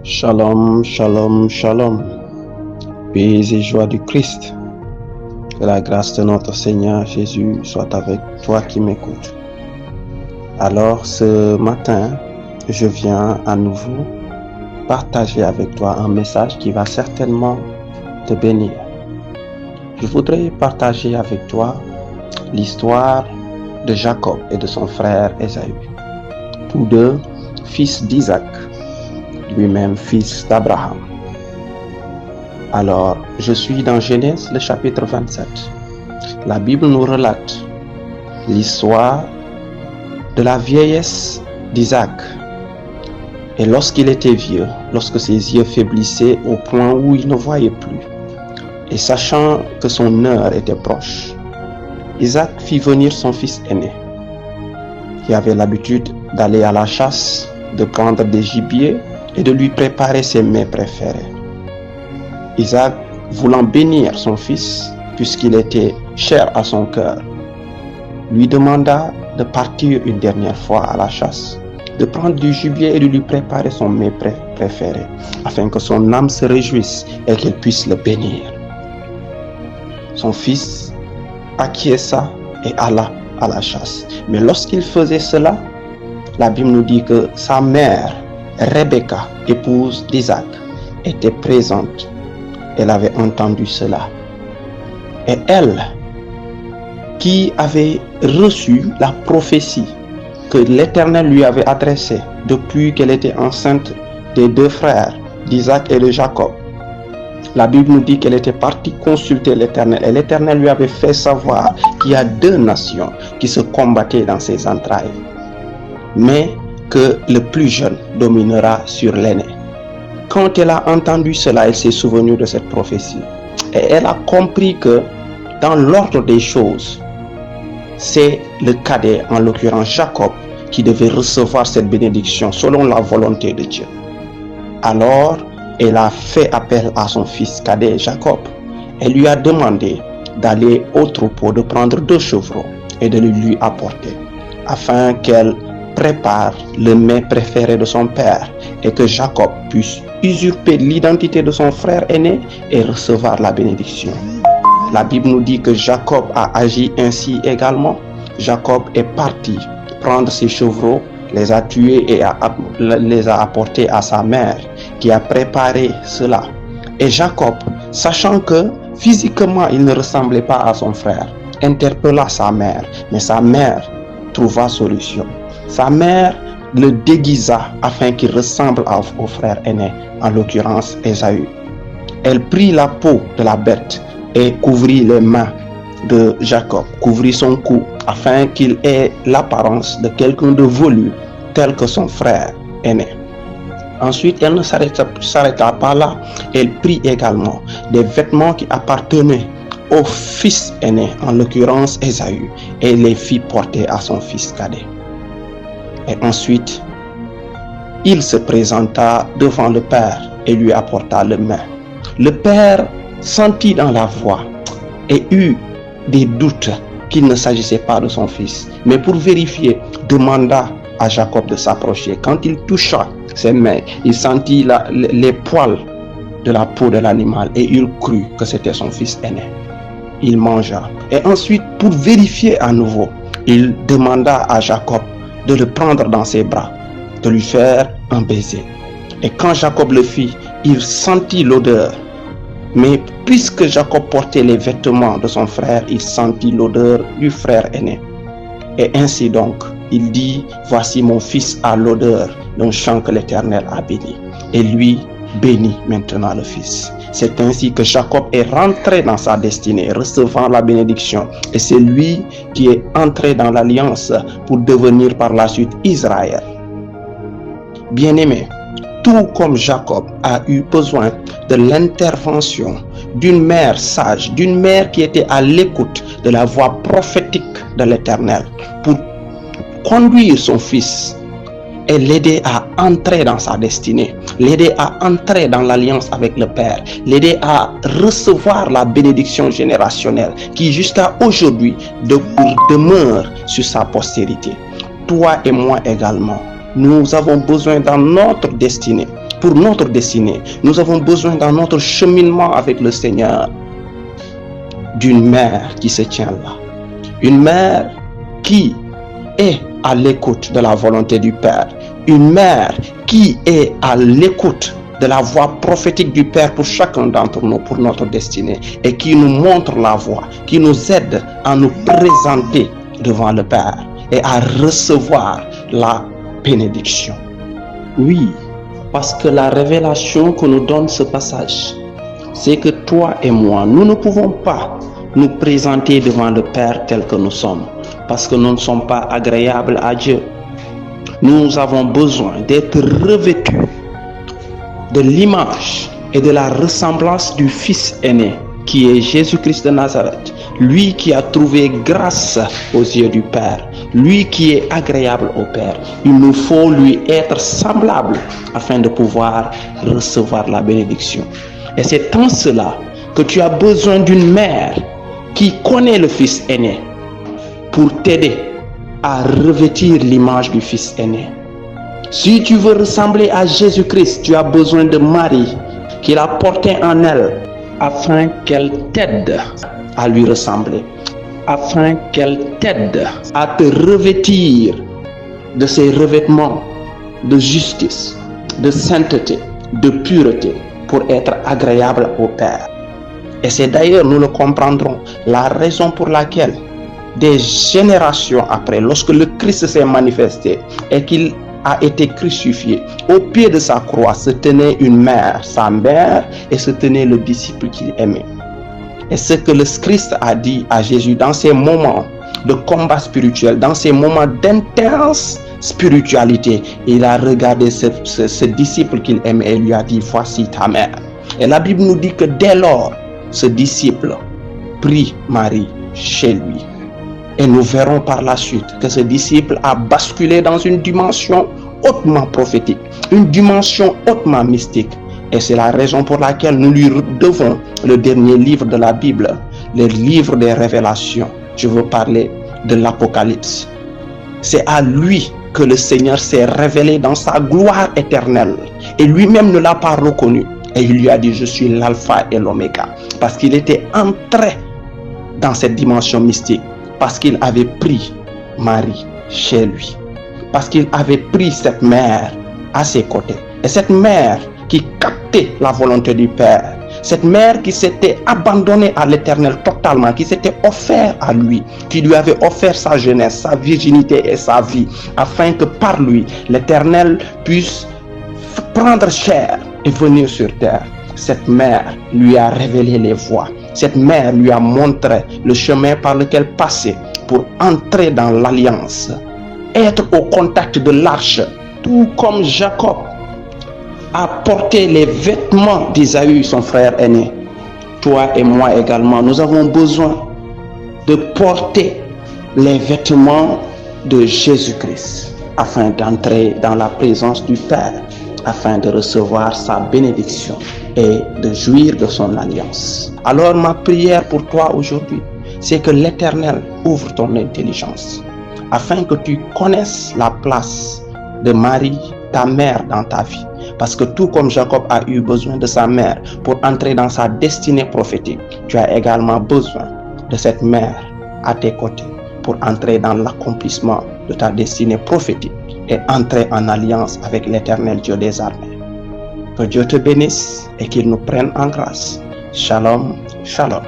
Shalom, shalom, shalom. Paix et joie du Christ. Que la grâce de notre Seigneur Jésus soit avec toi qui m'écoutes. Alors ce matin, je viens à nouveau partager avec toi un message qui va certainement te bénir. Je voudrais partager avec toi l'histoire de Jacob et de son frère Ésaü. Tous deux fils d'Isaac, lui-même fils d'Abraham. Alors, je suis dans Genèse, le chapitre 27. La Bible nous relate l'histoire de la vieillesse d'Isaac. Et lorsqu'il était vieux, lorsque ses yeux faiblissaient au point où il ne voyait plus, et sachant que son heure était proche, Isaac fit venir son fils aîné, qui avait l'habitude d'aller à la chasse, de prendre des gibiers et de lui préparer ses mets préférés. Isaac, voulant bénir son fils, puisqu'il était cher à son cœur, lui demanda de partir une dernière fois à la chasse, de prendre du gibier et de lui préparer son mets préféré, afin que son âme se réjouisse et qu'il puisse le bénir. Son fils acquiesça et alla à la chasse. Mais lorsqu'il faisait cela, la Bible nous dit que sa mère, Rebecca, épouse d'Isaac, était présente. Elle avait entendu cela. Et elle, qui avait reçu la prophétie que l'Éternel lui avait adressée depuis qu'elle était enceinte des deux frères, d'Isaac et de Jacob, la Bible nous dit qu'elle était partie consulter l'Éternel. Et l'Éternel lui avait fait savoir qu'il y a deux nations qui se combattaient dans ses entrailles, mais que le plus jeune dominera sur l'aîné. Quand elle a entendu cela, elle s'est souvenue de cette prophétie. Et elle a compris que dans l'ordre des choses, c'est le cadet, en l'occurrence Jacob, qui devait recevoir cette bénédiction selon la volonté de Dieu. Alors, elle a fait appel à son fils cadet Jacob. Elle lui a demandé d'aller au troupeau, de prendre 2 chevreaux et de le lui apporter, afin qu'elle prépare le mets préféré de son père et que Jacob puisse usurper l'identité de son frère aîné et recevoir la bénédiction. La Bible nous dit que Jacob a agi ainsi également. Jacob est parti prendre ses chevreaux, les a tués et les a apportés à sa mère qui a préparé cela. Et Jacob, sachant que physiquement il ne ressemblait pas à son frère, interpella sa mère, mais sa mère trouva solution. Sa mère le déguisa afin qu'il ressemble au frère aîné, en l'occurrence Ésaü. Elle prit la peau de la bête et couvrit les mains de Jacob, couvrit son cou, afin qu'il ait l'apparence de quelqu'un de velu, tel que son frère aîné. Ensuite, elle ne s'arrêta pas là. Elle prit également des vêtements qui appartenaient au fils aîné, en l'occurrence Ésaü, et les fit porter à son fils cadet. Et ensuite, il se présenta devant le père et lui apporta le mets. Le père sentit dans la voix et eut des doutes qu'il ne s'agissait pas de son fils. Mais pour vérifier, demanda à Jacob de s'approcher. Quand il toucha ses mains, il sentit les poils de la peau de l'animal et il crut que c'était son fils aîné. Il mangea. Et ensuite, pour vérifier à nouveau, il demanda à Jacob de le prendre dans ses bras, de lui faire un baiser. Et quand Jacob le fit, il sentit l'odeur. Mais puisque Jacob portait les vêtements de son frère, il sentit l'odeur du frère aîné. Et ainsi donc, il dit, voici mon fils a l'odeur d'un champ que l'Éternel a béni. Et lui bénit maintenant le fils. C'est ainsi que Jacob est rentré dans sa destinée, recevant la bénédiction. Et c'est lui qui est entré dans l'alliance pour devenir par la suite Israël. Bien-aimé, tout comme Jacob a eu besoin de l'intervention d'une mère sage, d'une mère qui était à l'écoute de la voix prophétique de l'Éternel pour conduire son fils et l'aider à entrer dans sa destinée, l'aider à entrer dans l'alliance avec le Père, l'aider à recevoir la bénédiction générationnelle qui jusqu'à aujourd'hui demeure sur sa postérité. Toi et moi également, nous avons besoin dans notre destinée pour notre destinée. Nous avons besoin dans notre cheminement avec le Seigneur d'une mère qui se tient là. Une mère qui est à l'écoute de la volonté du Père. Une mère qui est à l'écoute de la voix prophétique du Père pour chacun d'entre nous, pour notre destinée, et qui nous montre la voie, qui nous aide à nous présenter devant le Père et à recevoir la bénédiction. Oui, parce que la révélation que nous donne ce passage, c'est que toi et moi, nous ne pouvons pas nous présenter devant le Père tel que nous sommes, parce que nous ne sommes pas agréables à Dieu. Nous avons besoin d'être revêtus de l'image et de la ressemblance du Fils aîné, qui est Jésus-Christ de Nazareth, lui qui a trouvé grâce aux yeux du Père, lui qui est agréable au Père. Il nous faut lui être semblable afin de pouvoir recevoir la bénédiction. Et c'est en cela que tu as besoin d'une mère qui connaît le Fils aîné pour t'aider à revêtir l'image du Fils aîné. Si tu veux ressembler à Jésus-Christ, tu as besoin de Marie qui l'a porté en elle afin qu'elle t'aide à lui ressembler, afin qu'elle t'aide à te revêtir de ses revêtements de justice, de sainteté, de pureté pour être agréable au Père. Et c'est d'ailleurs, nous le comprendrons, la raison pour laquelle des générations après, lorsque le Christ s'est manifesté et qu'il a été crucifié, au pied de sa croix se tenait une mère, sa mère, et se tenait le disciple qu'il aimait. Et ce que le Christ a dit à Jésus dans ces moments de combat spirituel, dans ces moments d'intense spiritualité, il a regardé ce disciple qu'il aimait et lui a dit: voici ta mère. Et la Bible nous dit que dès lors, ce disciple prit Marie chez lui. Et nous verrons par la suite que ce disciple a basculé dans une dimension hautement prophétique, une dimension hautement mystique. Et c'est la raison pour laquelle nous lui devons le dernier livre de la Bible, le livre des révélations. Je veux parler de l'Apocalypse. C'est à lui que le Seigneur s'est révélé dans sa gloire éternelle. Et lui-même ne l'a pas reconnu. Et il lui a dit: je suis l'alpha et l'oméga. Parce qu'il était entré dans cette dimension mystique. Parce qu'il avait pris Marie chez lui. Parce qu'il avait pris cette mère à ses côtés. Et cette mère qui captait la volonté du Père. Cette mère qui s'était abandonnée à l'Éternel totalement, qui s'était offert à lui, qui lui avait offert sa jeunesse, sa virginité et sa vie, afin que par lui, l'Éternel puisse prendre chair et venir sur terre. Cette mère lui a révélé les voies. Cette mère lui a montré le chemin par lequel passer pour entrer dans l'alliance, être au contact de l'arche, tout comme Jacob a porté les vêtements d'Isaü, son frère aîné. Toi et moi également, nous avons besoin de porter les vêtements de Jésus-Christ afin d'entrer dans la présence du Père, afin de recevoir sa bénédiction et de jouir de son alliance. Alors ma prière pour toi aujourd'hui, c'est que l'Éternel ouvre ton intelligence, afin que tu connaisses la place de Marie, ta mère, dans ta vie. Parce que tout comme Jacob a eu besoin de sa mère pour entrer dans sa destinée prophétique, tu as également besoin de cette mère à tes côtés pour entrer dans l'accomplissement de ta destinée prophétique et entrer en alliance avec l'Éternel Dieu des armées. Que Dieu te bénisse et qu'il nous prenne en grâce. Shalom, shalom.